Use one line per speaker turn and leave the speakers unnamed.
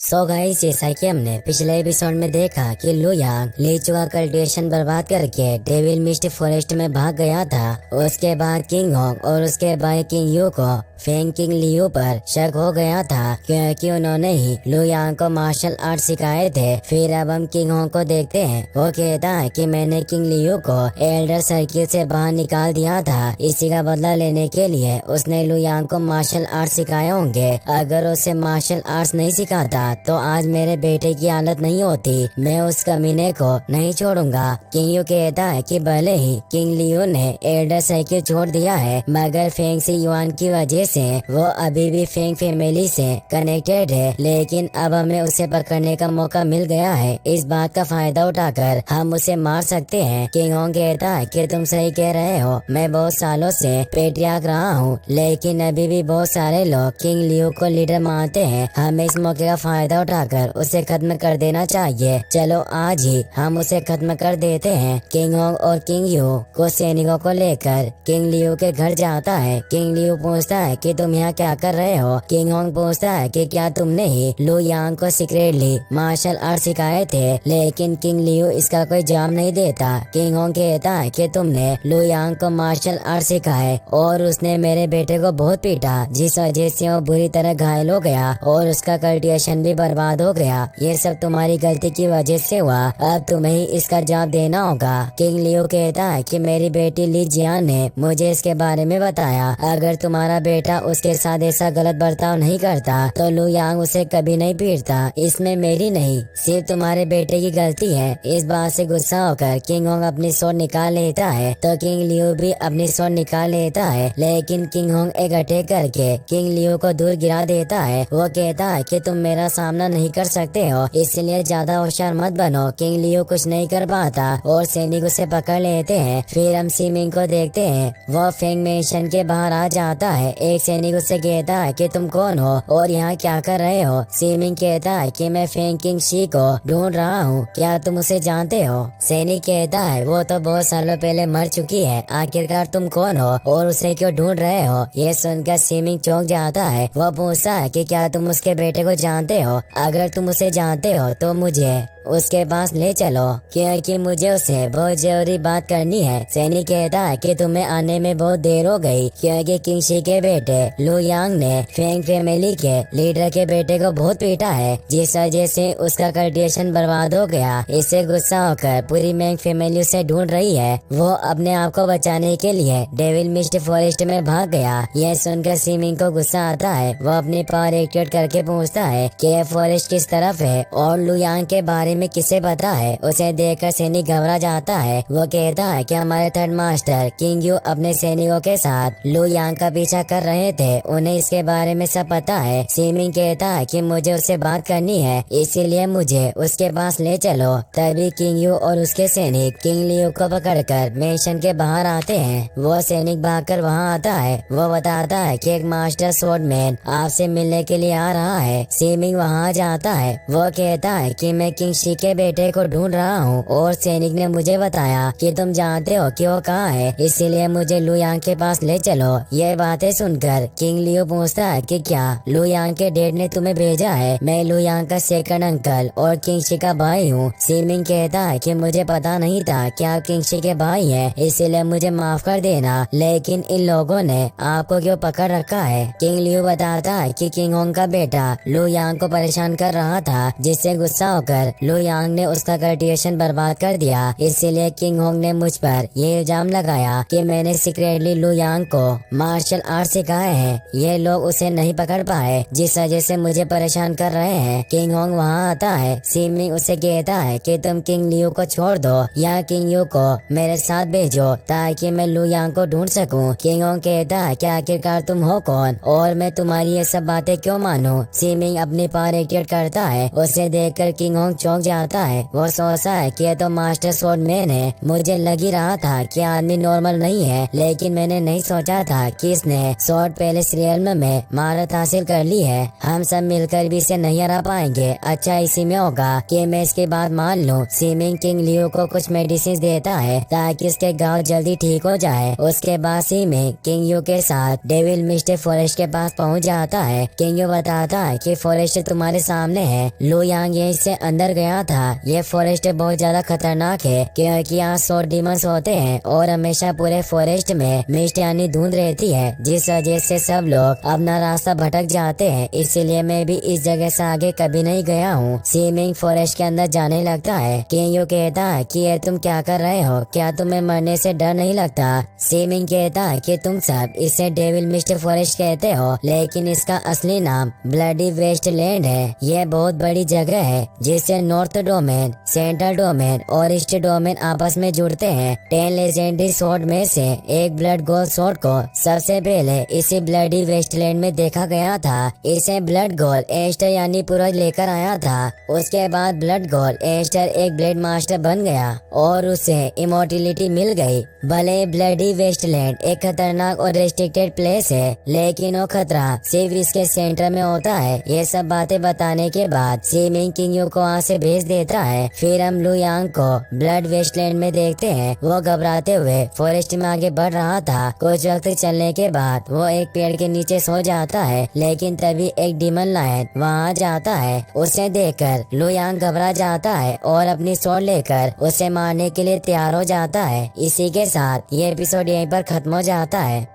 So guys, जैसा कि हमने पिछले एपिसोड में देखा कि लू यांग लीचू का कल्टीवेशन बर्बाद करके डेविल मिस्ट फॉरेस्ट में भाग गया था। उसके बाद किंग होंग और उसके भाई किंग यू को फेंग किंग लियू पर शक हो गया था, क्योंकि उन्होंने ही लू यांग को मार्शल आर्ट सिखाए थे। फिर अब हम किंग होंग को देखते हैं। वो कहता है कि मैंने किंग लियू को एल्डर सर्किल से बाहर निकाल दिया था। इसी का बदला लेने के लिए उसने लू यांग को मार्शल आर्ट सिखाए होंगे। अगर उसे मार्शल आर्ट्स नहीं सिखाता तो आज मेरे बेटे की हालत नहीं होती। मैं उस कमीने को नहीं छोड़ूंगा। किंग यू कहता है कि भले ही किंग लियू ने एल्डर सर्किल छोड़ दिया है, मगर फेंग सी युआन की वजह से वो अभी भी फेंग फैमिली से कनेक्टेड है। लेकिन अब हमें उसे पकड़ने का मौका मिल गया है। इस बात का फायदा उठाकर हम उसे मार सकते हैं। किंग होंग कहता है कि तुम सही कह रहे हो। मैं बहुत सालों से पेट्रियार्क रहा हूँ, लेकिन अभी भी बहुत सारे लोग किंग लियू को लीडर मानते हैं। हमें इस मौके का फायदा उठाकर उसे खत्म कर देना चाहिए। चलो आज ही हम उसे खत्म कर देते हैं। किंग होंग और किंग यू को सैनिकों को लेकर किंग लियू के घर जाता है। किंग लियू पूछता है कि तुम यहाँ क्या कर रहे हो। किंग होंग पूछता है कि क्या तुमने ही लू यांग को सीक्रेटली मार्शल आर्ट सिखाए थे, लेकिन किंग लियू इसका कोई जवाब नहीं देता। किंग होंग कहता है कि तुमने लू यांग को मार्शल आर्ट सिखाए और उसने मेरे बेटे को बहुत पीटा, जिस वजह से वो बुरी तरह घायल हो गया और उसका कल्टीवेशन भी बर्बाद हो गया। ये सब तुम्हारी गलती की वजह से हुआ। अब तुम्हें ही इसका जवाब देना होगा। किंग लियू कहता है कि मेरी बेटी ली जियान ने मुझे इसके बारे में बताया। अगर तुम्हारा बेटा उसके साथ ऐसा गलत बर्ताव नहीं करता तो लू यांग उसे कभी नहीं पीटता। इसमें मेरी नहीं, सिर्फ तुम्हारे बेटे की गलती है। इस बात से गुस्सा होकर किंग होंग अपनी स्वॉर्ड निकाल लेता है तो किंग लियू भी अपनी स्वॉर्ड निकाल लेता है, लेकिन किंग होंग एक अटैक करके किंग लियू को दूर गिरा देता है। वो कहता है कि तुम मेरा सामना नहीं कर सकते हो, इसलिए ज्यादा होशियार मत बनो। किंग लियू कुछ नहीं कर पाता और सैनिक उसे पकड़ लेते हैं। फिर हम सीमिंग को देखते हैं। वो फेंग मेंशन के बाहर आ जाता है। एक सैनिक उससे कहता है कि तुम कौन हो और यहाँ क्या कर रहे हो। सीमिंग कहता है कि मैं फेंग किंग शी को ढूंढ रहा हूँ, क्या तुम उसे जानते हो। सैनिक कहता है वो तो बहुत सालों पहले मर चुकी है, आखिरकार तुम कौन हो और उसे क्यों ढूंढ रहे हो। ये सुनकर सीमिंग चौंक जाता है। वो पूछता है कि क्या तुम उसके बेटे को जानते हो। अगर तुम उसे जानते हो तो मुझे उसके पास ले चलो, क्योंकि मुझे उसे बहुत जरूरी बात करनी है। सैनिक कहता है कि तुम्हें आने में बहुत देर हो गई, क्योंकि किंग शी के बेटे लू यांग ने फेंग फैमिली के लीडर के बेटे को बहुत पीटा है, जिस वजह से उसका कल्टीवेशन बर्बाद हो गया। इससे गुस्सा होकर पूरी मैंग फैमिली उसे ढूंढ रही है। वो अपने आप को बचाने के लिए डेविल मिस्ट फॉरेस्ट में भाग गया। यह सुनकर सीमिंग को गुस्सा आता है। वो अपनी पावर एक्टिवेट करके पूछता है कि यह फॉरेस्ट किस तरफ है और लू यांग के बारे में किसे पता है। उसे देखकर सैनिक घबरा जाता है। वो कहता है कि हमारे थर्ड मास्टर किंग यू अपने सैनिकों के साथ लू यांग का पीछा कर रहे थे, उन्हें इसके बारे में सब पता है। सीमिंग कहता है कि मुझे उससे बात करनी है, इसीलिए मुझे उसके पास ले चलो। तभी किंग यू और उसके सैनिक किंग लियू को पकड़कर मेंशन के बाहर आते हैं। वो सैनिक भागकर वहाँ आता है। वो बताता है कि एक मास्टर स्वॉर्डमैन आपसे मिलने के लिए आ रहा है। सीमिंग वहाँ जाता है। वो कहता है कि मैं किंग शी के बेटे को ढूंढ रहा हूँ और सैनिक ने मुझे बताया कि तुम जानते हो कि वो कहाँ है, इसीलिए मुझे लू यांग के पास ले चलो। ये बातें सुनकर किंग लियू पूछता है कि क्या लू यांग के डैड ने तुम्हें भेजा है। मैं लू यांग का सेकंड अंकल और किंग शी का भाई हूँ। सीमिंग कहता है कि मुझे पता नहीं था कि आप किंग शी के भाई हैं, इसीलिए मुझे माफ कर देना, लेकिन इन लोगों ने आपको क्यों पकड़ रखा है। किंग लियू बताता है कि किंग होंग का बेटा लू यांग को परेशान कर रहा था, जिससे गुस्सा होकर लू यांग ने उसका कल्टीवेशन बर्बाद कर दिया। इसीलिए किंग होंग ने मुझ पर ये इल्जाम लगाया कि मैंने सीक्रेटली लू यांग को मार्शल आर्ट सिखाए हैं। ये लोग उसे नहीं पकड़ पाए, जिस वजह से मुझे परेशान कर रहे हैं। किंग होंग वहाँ आता है। सीमिंग उसे कहता है कि तुम किंग लियू को छोड़ दो या किंग यू को मेरे साथ भेजो, ताकि मैं लू यांग को ढूंढ सकूं। किंग होंग कहता है कि आखिरकार तुम हो कौन और मैं तुम्हारी ये सब बातें क्यों मानूं। सीमिंग अपनी पावर एक्टिवेट करता है। उसे देखकर किंग होंग चौंक जाता है। वो सोचता है कि ये तो मास्टर स्वॉर्डमैन है। मुझे लग ही रहा था कि आदमी नॉर्मल नहीं है, लेकिन मैंने नहीं सोचा था कि इसने स्वॉर्ड पैलेस रियल्म में महारत हासिल कर ली है। हम सब मिलकर भी इसे नहीं हरा पाएंगे। अच्छा इसी में होगा कि मैं इसकी बात मान लूं। सीमिंग किंग लियो को कुछ मेडिसिन देता है ताकि इसके घाव जल्दी ठीक हो जाए। उसके बाद सीमिंग किंग यू के साथ डेविल मिस्टर फॉरेस्ट के पास पहुंच जाता है। किंग यू बताता है कि फॉरेस्ट तुम्हारे सामने है। लू यांग यहीं से अंदर गया था। ये फॉरेस्ट बहुत ज्यादा खतरनाक है क्योंकि यहाँ स्वॉर्ड डीमंस होते हैं और हमेशा पूरे फॉरेस्ट में मिस्ट यानी धुंध रहती है, जिस वजह से सब लोग अपना रास्ता भटक जाते हैं। इसीलिए मैं भी इस जगह से आगे कभी नहीं गया हूँ। सीमिंग फॉरेस्ट के अंदर जाने लगता है। किंग यू कहता है कि ये तुम क्या कर रहे हो, क्या तुम्हें मरने से डर नहीं लगता। सीमिंग कहता है कि तुम सब इसे डेविल मिस्ट फॉरेस्ट कहते हो, लेकिन इसका असली नाम ब्लडी वेस्टलैंड है। ये बहुत बड़ी जगह है जिससे नॉर्थ डोमेन, सेंट्रल डोमेन और ईस्ट डोमेन आपस में जुड़ते हैं। 10 लेजेंडरी स्वॉर्ड में से एक ब्लड गोल्ड स्वॉर्ड को सबसे पहले इसी ब्लडी वेस्टलैंड में देखा गया था। इसे ब्लड गोल्ड एस्टर यानी पूर्वज लेकर आया था। उसके बाद ब्लड गोल्ड एस्टर एक ब्लेड मास्टर बन गया और उसे इमोर्टिलिटी मिल गई। भले ब्लडी वेस्टलैंड एक खतरनाक और रेस्ट्रिक्टेड प्लेस है, लेकिन वो खतरा सिर्फ इसके सेंटर में होता है। ये सब बातें बताने के बाद सीमिंग किंग यू को वहाँ से भेज देता है। फिर हम लू यांग को ब्लड वेस्टलैंड में देखते हैं। वो घबराते हुए फॉरेस्ट में आगे बढ़ रहा था। कुछ वक्त चलने के बाद वो एक पेड़ के नीचे सो जाता है, लेकिन तभी एक डीमन लायन वहाँ जाता है। उसे देखकर लू यांग घबरा जाता है और अपनी स्वॉर्ड लेकर उसे मारने के लिए तैयार हो जाता है। इसी के साथ ये एपिसोड यहीं पर खत्म हो जाता है।